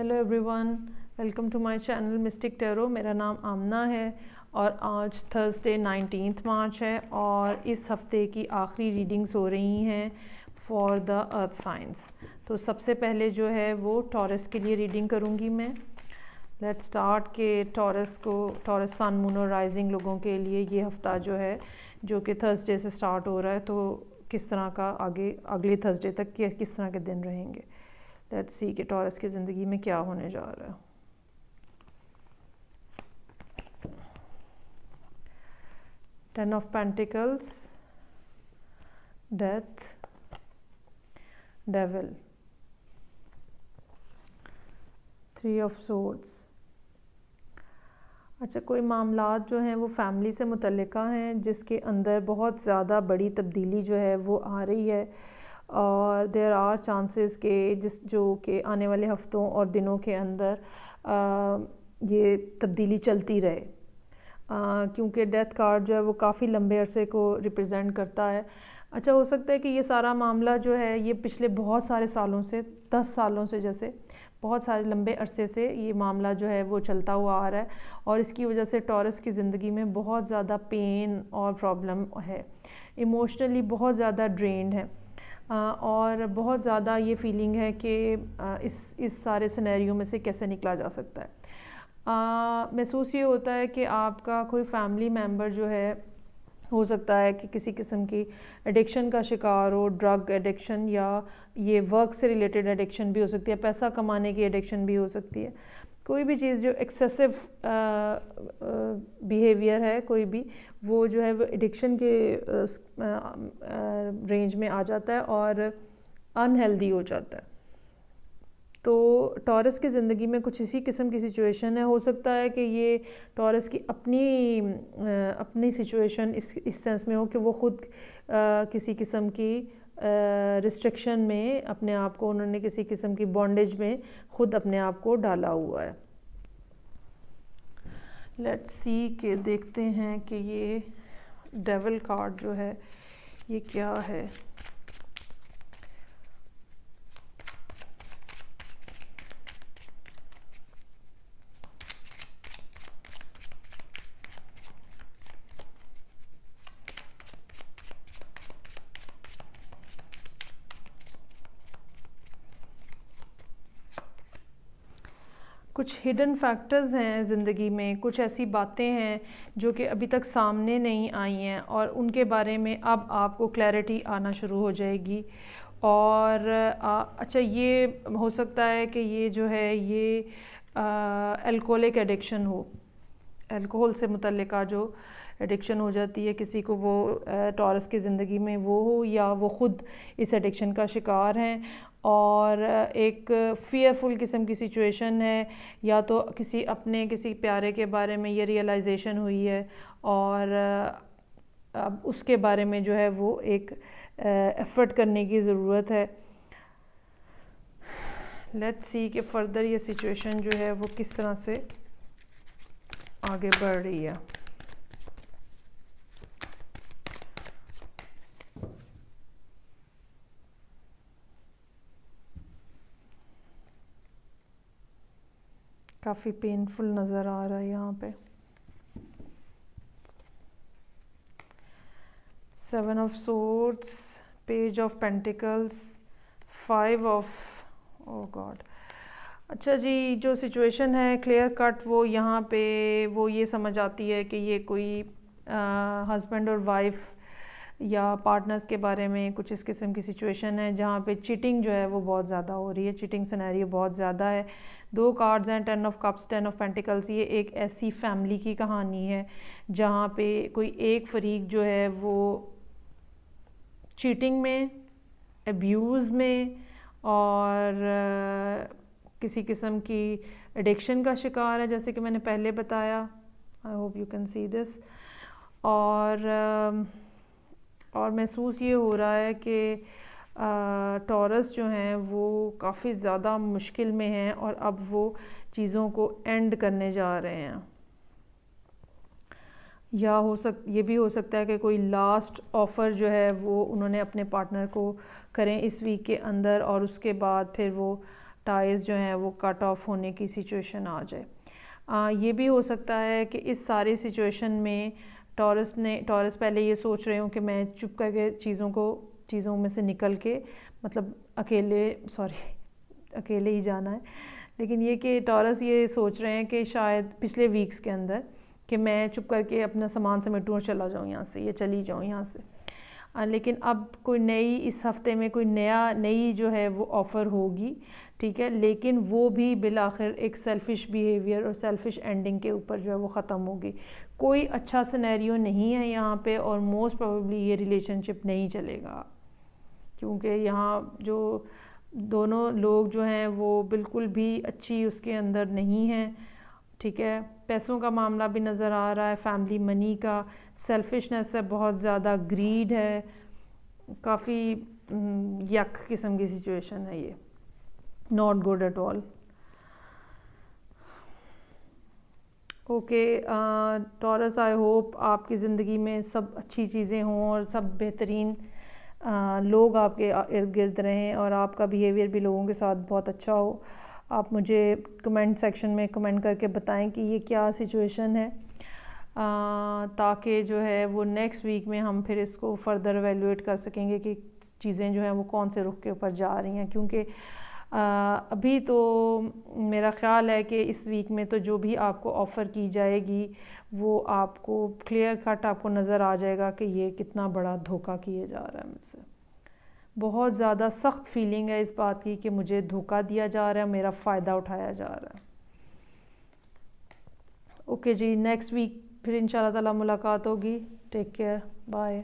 Hello everyone, welcome to my channel mystic tarot. मेरा नाम आमना है और आज थर्सडे 19 मार्च है और इस हफ्ते की आखिरी रीडिंग्स हो रही हैं फॉर द अर्थ साइंस। तो सबसे पहले जो है वो टॉरस के लिए रीडिंग करूँगी मैं। लेट्स स्टार्ट के टॉरस सन मून और राइजिंग लोगों के लिए ये हफ्ता जो है, जो कि थर्सडे से स्टार्ट हो रहा है, तो किस तरह का आगे अगले थर्सडे तक किस तरह के दिन रहेंगे। लेट्स सी कि टॉरस की ज़िंदगी में क्या होने जा रहा है। Ten of pentacles, death, devil, three of swords. अच्छा, कोई मामलात जो हैं वो फैमिली से मुतल्लिका हैं जिसके अंदर बहुत ज़्यादा बड़ी तब्दीली जो है वो आ रही है और देयर आर चांसेस के जो कि आने वाले हफ्तों और दिनों के अंदर ये तब्दीली चलती रहे, क्योंकि डेथ कार्ड जो है वो काफ़ी लंबे अरसे को रिप्रेजेंट करता है। अच्छा, हो सकता है कि ये सारा मामला जो है ये पिछले बहुत सारे सालों से, 10 सालों से, जैसे बहुत सारे लंबे अरसे से ये मामला जो है वो चलता हुआ आ रहा है और इसकी वजह से टॉरस की ज़िंदगी में बहुत ज़्यादा पेन और प्रॉब्लम है, इमोशनली बहुत ज़्यादा ड्रेन्ड है और बहुत ज़्यादा ये फीलिंग है कि इस सारे सिनेरियो में से कैसे निकला जा सकता है। महसूस ये होता है कि आपका कोई फैमिली मेम्बर जो है, हो सकता है कि किसी किस्म की एडिक्शन का शिकार हो, ड्रग एडिक्शन या ये वर्क से रिलेटेड एडिक्शन भी हो सकती है, पैसा कमाने की एडिक्शन भी हो सकती है। कोई भी चीज़ जो एक्सेसिव बिहेवियर है, कोई भी वो जो है वो एडिक्शन के रेंज में आ जाता है और अनहेल्दी हो जाता है। तो टॉरस की ज़िंदगी में कुछ इसी किस्म की सिचुएशन है। हो सकता है कि ये टॉरस की अपनी सिचुएशन इस सेंस में हो कि वो ख़ुद किसी किस्म की रिस्ट्रिक्शन में अपने आप को, उन्होंने किसी किस्म की बॉन्डेज में ख़ुद अपने आप को डाला हुआ है। लेट्स सी के देखते हैं कि ये डेविल कार्ड जो है ये क्या है। कुछ हिडन फैक्टर्स हैं ज़िंदगी में, कुछ ऐसी बातें हैं जो कि अभी तक सामने नहीं आई हैं और उनके बारे में अब आपको क्लैरिटी आना शुरू हो जाएगी। और अच्छा, ये हो सकता है कि ये जो है ये अल्कोहलिक एडिक्शन हो, अल्कोहल से मुतल्लिका जो एडिक्शन हो जाती है किसी को, वो टॉरस की ज़िंदगी में वो हो या वो ख़ुद इस एडिक्शन का शिकार हैं और एक फ़ियरफुल किस्म की सिचुएशन है, या तो किसी प्यारे के बारे में ये रियलाइजेशन हुई है और अब उसके बारे में जो है वो एक एफ़र्ट करने की ज़रूरत है। लेट्स सी कि फ़र्दर ये सिचुएशन जो है वो किस तरह से आगे बढ़ रही है। काफ़ी पेनफुल नज़र आ रहा है यहाँ पे। 7 of swords, page of pentacles, 5 of, oh god. अच्छा जी, जो सिचुएशन है क्लियर कट वो यहाँ पे वो ये समझ आती है कि ये कोई हस्बैंड और वाइफ या पार्टनर्स के बारे में कुछ इस किस्म की सिचुएशन है जहाँ पे चीटिंग जो है वो बहुत ज़्यादा हो रही है, चीटिंग सिनेरियो बहुत ज़्यादा है। 2 कार्ड्स हैं, 10 ऑफ कप्स, 10 ऑफ पेंटिकल्स। ये एक ऐसी फैमिली की कहानी है जहाँ पे कोई एक फरीक जो है वो चीटिंग में, अब्यूज़ में और किसी किस्म की एडिक्शन का शिकार है, जैसे कि मैंने पहले बताया। I hope you can see this. और महसूस ये हो रहा है कि टॉरस जो हैं वो काफ़ी ज़्यादा मुश्किल में हैं और अब वो चीज़ों को एंड करने जा रहे हैं, या ये भी हो सकता है कि कोई लास्ट ऑफ़र जो है वो उन्होंने अपने पार्टनर को करें इस वीक के अंदर और उसके बाद फिर वो टाइज जो हैं वो कट ऑफ होने की सिचुएशन आ जाए। ये भी हो सकता है कि इस सारी सिचुएशन में टॉरस पहले ये सोच रहे हूँ कि मैं चुप करके चीज़ों में से निकल के, मतलब अकेले ही जाना है, लेकिन ये कि टॉरस ये सोच रहे हैं कि शायद पिछले वीक्स के अंदर कि मैं चुप करके अपना सामान समेटूँ और चला जाऊँ यहाँ से, या चली जाऊँ यहाँ से। लेकिन अब कोई इस हफ्ते में कोई नई जो है वो ऑफ़र होगी, ठीक है, लेकिन वो भी बिल आखिर एक सेल्फ़िश बिहेवियर और सेल्फ़िश एंडिंग के ऊपर जो है वो ख़त्म होगी। कोई अच्छा सिनेरियो नहीं है यहाँ पे, और मोस्ट प्रोबेबली ये रिलेशनशिप नहीं चलेगा, क्योंकि यहाँ जो दोनों लोग जो हैं वो बिल्कुल भी अच्छी उसके अंदर नहीं हैं, ठीक है। पैसों का मामला भी नज़र आ रहा है, फैमिली मनी का, सेल्फिशनेस है, बहुत ज़्यादा ग्रीड है, काफ़ी यक किस्म की सिचुएशन है ये, not good at all. Okay taurus, I hope आपकी ज़िंदगी में सब अच्छी चीज़ें हों और सब बेहतरीन लोग आपके इर्द गिर्द रहें, और आपका बिहेवियर भी लोगों के साथ बहुत अच्छा हो। आप मुझे कमेंट सेक्शन में कमेंट करके बताएं कि ये क्या सिचुएशन है, ताकि जो है वो नेक्स्ट वीक में हम फिर इसको फर्दर एवेलुएट कर सकेंगे कि चीज़ें जो हैं वो कौन से रुख के ऊपर जा रही हैं। क्योंकि अभी तो मेरा ख़्याल है कि इस वीक में तो जो भी आपको ऑफ़र की जाएगी वो आपको क्लियर कट आपको नज़र आ जाएगा कि ये कितना बड़ा धोखा किए जा रहा है मुझसे। बहुत ज़्यादा सख्त फीलिंग है इस बात की कि मुझे धोखा दिया जा रहा है, मेरा फ़ायदा उठाया जा रहा है। ओके जी, नेक्स्ट वीक फिर इंशाल्लाह ताला मुलाकात होगी। Take care, bye.